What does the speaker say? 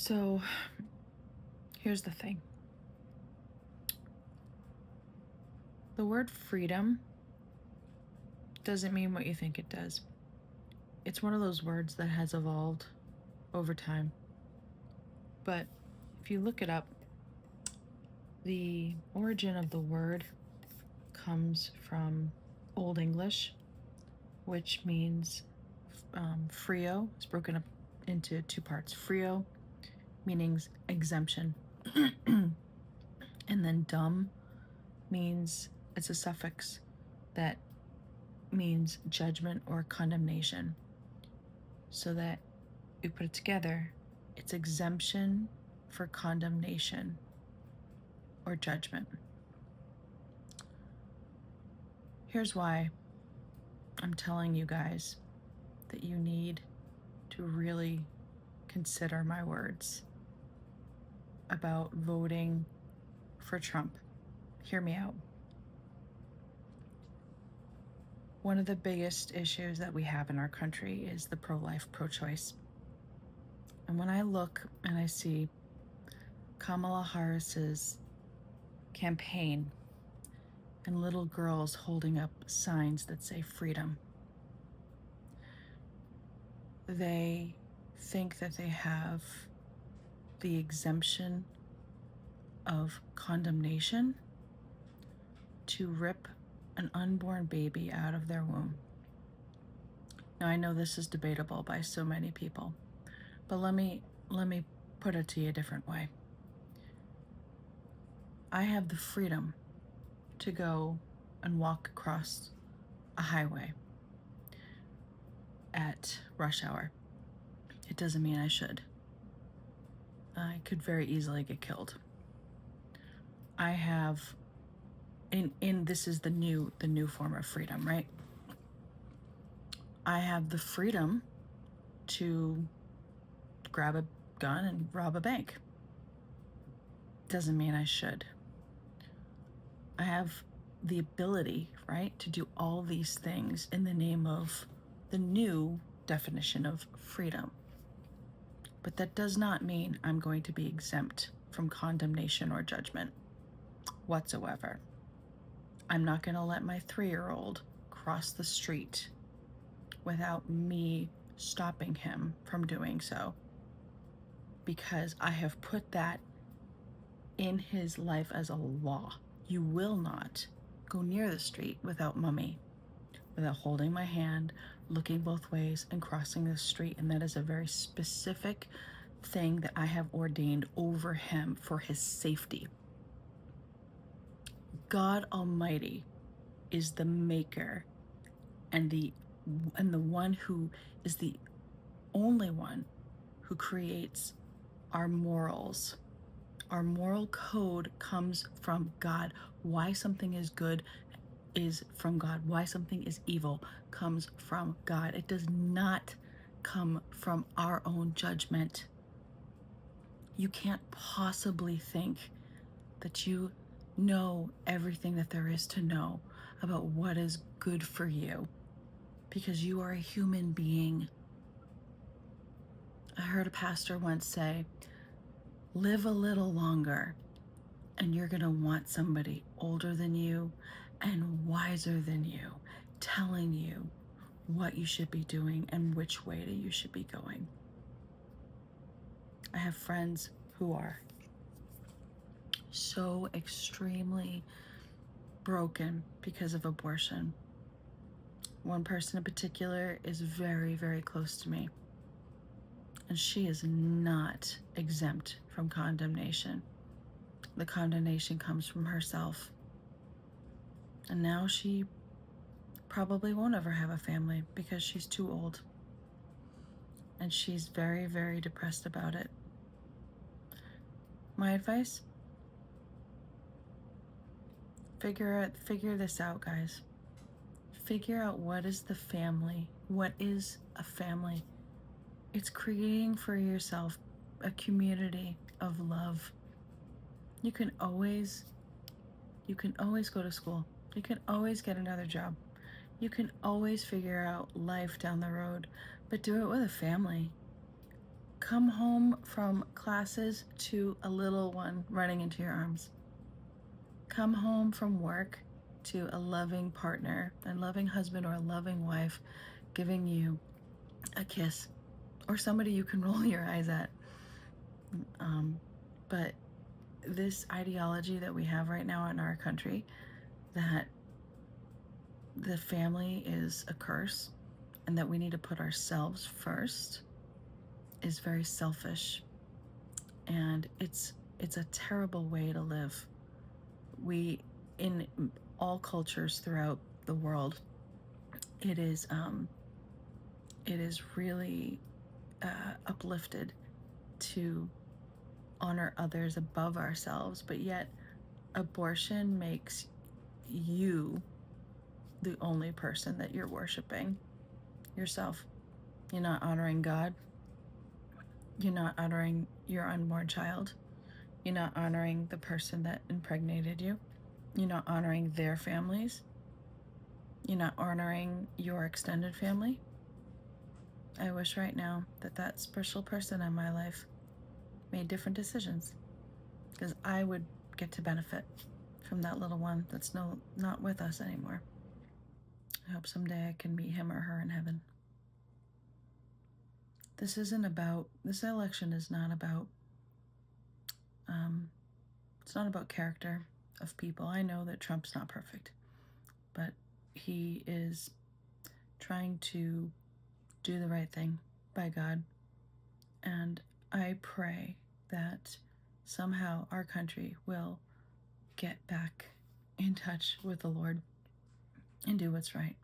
So here's the thing. The word freedom doesn't mean what you think it does. It's one of those words that has evolved over time. But if you look it up, the origin of the word comes from Old English, which means Frēo. It's broken up into two parts. Frēo meaning exemption, and then dumb means it's a suffix that means judgment or condemnation. So that you put it together, it's exemption for condemnation or judgment. Here's why I'm telling you guys that you need to really consider my words about voting for Trump. Hear me out. One of the biggest issues that we have in our country is the pro-life, pro-choice. And when I look and I see Kamala Harris's campaign and little girls holding up signs that say freedom, they think that they have the exemption of condemnation to rip an unborn baby out of their womb. Now, I know this is debatable by so many people, but let me put it to you a different way. I have the freedom to go and walk across a highway at rush hour. It doesn't mean I should. I could very easily get killed. I have this is the new form of freedom, right? I have the freedom to grab a gun and rob a bank. Doesn't mean I should. I have the ability, right, to do all these things in the name of the new definition of freedom. But that does not mean I'm going to be exempt from condemnation or judgment whatsoever. I'm not going to let my 3-year-old cross the street without me stopping him from doing so, because I have put that in his life as a law. You will not go near the street without mommy, without holding my hand, looking both ways, and crossing the street. And that is a very specific thing that I have ordained over him for his safety. God Almighty is the maker and the one who is the only one who creates our morals. Our moral code comes from God. Why something is good is from God. Why something is evil comes from God. It does not come from our own judgment. You can't possibly think that you know everything that there is to know about what is good for you, because you are a human being. I heard a pastor once say, live a little longer and you're going to want somebody older than you and wiser than you telling you what you should be doing and which way that you should be going. I have friends who are so extremely broken because of abortion. One person in particular is very, very close to me, and she is not exempt from condemnation. The condemnation comes from herself. And now she probably won't ever have a family because she's too old. And she's very, very depressed about it. My advice? Figure this out, guys. Figure out what is the family. What is a family? It's creating for yourself a community of love. You can always go to school. You can always get another job. You can always figure out life down the road, but do it with a family. come home from classes to a little one running into your arms. Come home from work to a loving partner, a loving husband or a loving wife giving you a kiss, or somebody you can roll your eyes at. But this ideology that we have right now in our country, that the family is a curse and that we need to put ourselves first, is very selfish, and it's a terrible way to live. We, in all cultures throughout the world, it is really uplifted to honor others above ourselves, but yet abortion makes you the only person that you're worshiping, yourself. You're not honoring God. You're not honoring your unborn child. You're not honoring the person that impregnated you. You're not honoring their families. You're not honoring your extended family. I wish right now that that special person in my life made different decisions, because I would get to benefit from that little one that's not with us anymore. I hope someday I can meet him or her in heaven. This election is not about, it's not about character of people. I know that Trump's not perfect, but he is trying to do the right thing by God. And I pray that somehow our country will get back in touch with the Lord and do what's right.